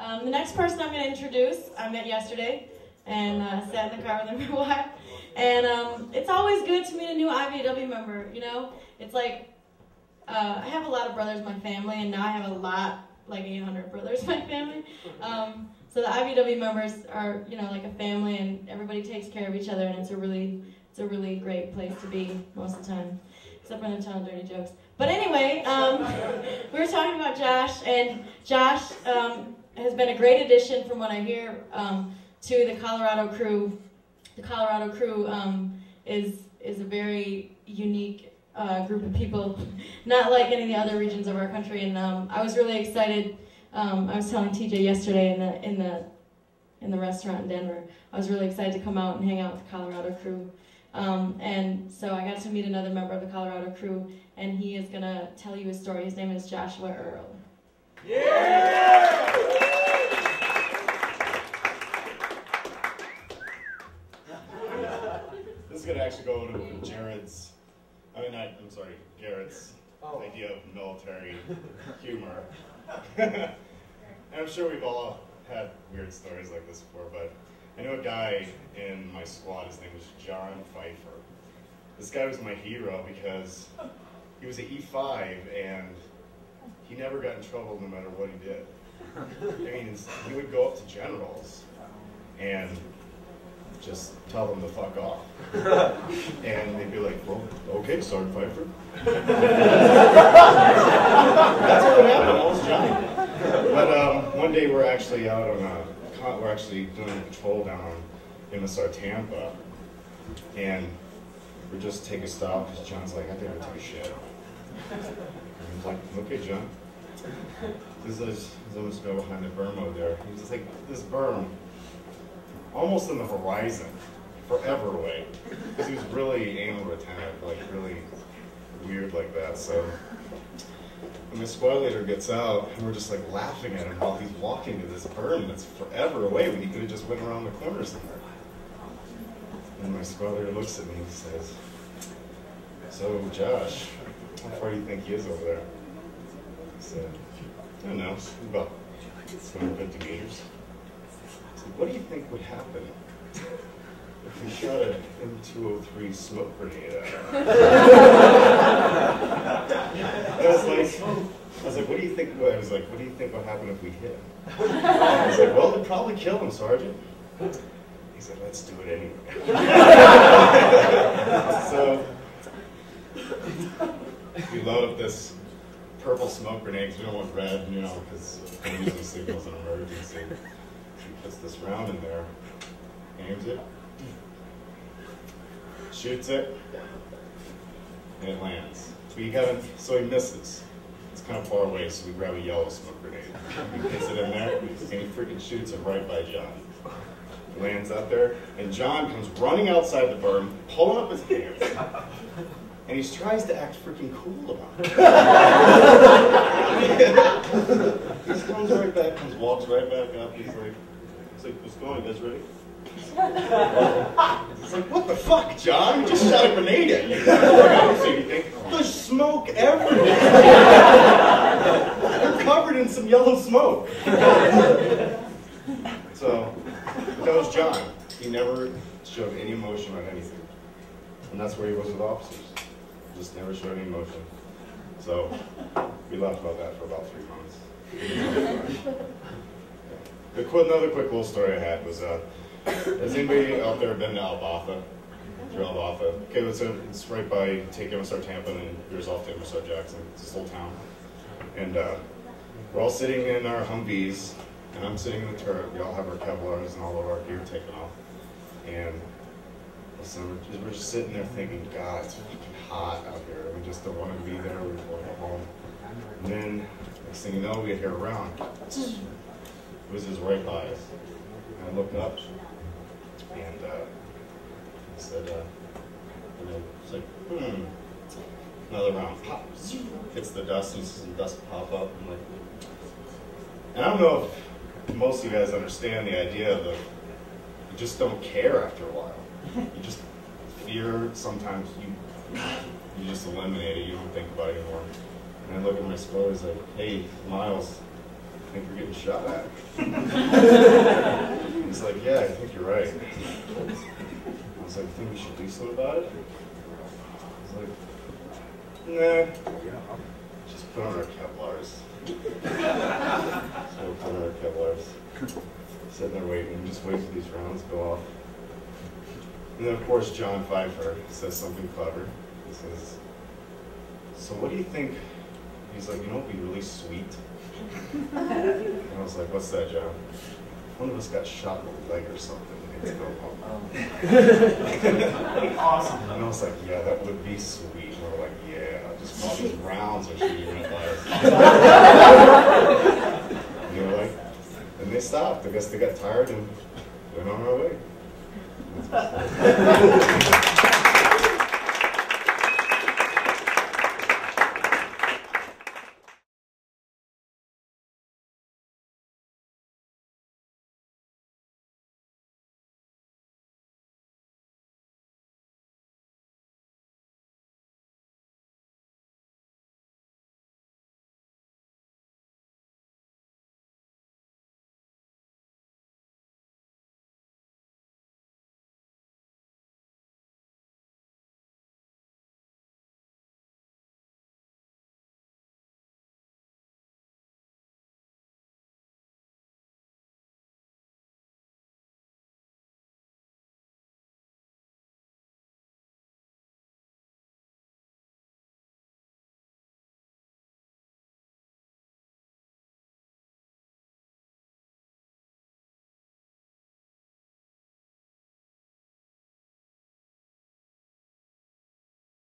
The next person I'm going to introduce, I met yesterday and sat in the car with him for a while. And it's always good to meet a new IVAW member, you know? It's like, I have a lot of brothers in my family, and now I have a lot, like 800 brothers in my family. So the IVAW members are, you know, like a family, and everybody takes care of each other, and it's a really great place to be most of the time, except when they're telling dirty jokes. But anyway, we were talking about Josh, and Josh has been a great addition, from what I hear, to the Colorado crew. The Colorado crew is a very unique group of people, not like any of the other regions of our country. And I was really excited. I was telling TJ yesterday in the restaurant in Denver, I was really excited to come out and hang out with the Colorado crew. And so I got to meet another member of the Colorado crew, and he is going to tell you his story. His name is Joshua Earl. Yeah! This is going to actually go to Jared's, Garrett's idea of military humor. And I'm sure we've all had weird stories like this before, but I know a guy in my squad, his name was John Pfeiffer. This guy was my hero because he was an E5 and he never got in trouble no matter what he did. I mean, he would go up to generals and just tell them to fuck off. And they'd be like, well, okay, Sergeant Pfeiffer. That's what happened, I was Johnny. But one day we're actually out on we're actually doing a patrol down on MSR Tampa, and we just take a stop because John's like, I think I'm gonna take a shit. And he's like, okay, John. There's almost go behind the berm over there. He was just like, this berm, almost on the horizon, forever away. Because he was really anal retentive, like really weird like that. So when the squad leader gets out, and we're just like laughing at him while he's walking to this berm that's forever away when he could have just went around the corner somewhere. And my squad leader looks at me and says, so Josh, how far do you think he is over there? I said, I don't know, about 250 meters. I said, what do you think would happen if we shot an M203 smoke grenade at him? I was like, what do you think? I was like, what do you think would happen if we hit him? I was like, well, it'd probably kill him, Sergeant. He said, let's do it anyway. So we load up this purple smoke grenade, because we don't want red, you know, because it usually signals an emergency. He puts this round in there, aims it, shoots it, and it lands. So he misses. It's kind of far away, so we grab a yellow smoke grenade. He puts it in there, and he freaking shoots it right by John. He lands out there, and John comes running outside the berm, pulling up his hands, and he tries to act freaking cool about it. He just comes right back, walks right back up. He's like, what's going on? You guys ready? He's like, what the fuck, John? We just shot a grenade at you. I don't see anything. There's smoke everywhere. You're covered in some yellow smoke. So that was John. He never showed any emotion on anything. And that's where he was with officers. Just never showed any emotion. So we laughed about that for about 3 months. Another quick little story I had was, has anybody out there been to Albatha? Through Albatha? Okay, it's right by, take MSR Tampa and then goes off to MSR Jackson. It's this little town. And we're all sitting in our Humvees, and I'm sitting in the turret. We all have our Kevlars and all of our gear taken off. And so we're just sitting there thinking, God, it's fucking hot out here. We just don't want to be there. We want to go home. And then, next thing you know, we hear a round. It was just right by us. And I look up, and I said, it's like, another round. Pop, hits the dust, and some dust pop up. And I don't know if most of you guys understand the idea of you just don't care after a while. You just fear, sometimes you just eliminate it, you don't think about it anymore. And I look at my squad, he's like, hey, Miles, think we're getting shot at. He's like, yeah, I think you're right. I was like, think we should do something about it? I was like, nah, just put on our Kevlars. So we put on our Kevlars. Sitting there waiting, just wait for these rounds to go off. And then of course John Pfeiffer says something clever. He says, so what do you think? He's like, you know what would be really sweet? And I was like, what's that, John? One of us got shot in the leg or something. We need to go home. Awesome. And I was like, yeah, that would be sweet. And we're like, yeah, just all these rounds are shooting right by us. And they were like, and they stopped. I guess they got tired and went on our way.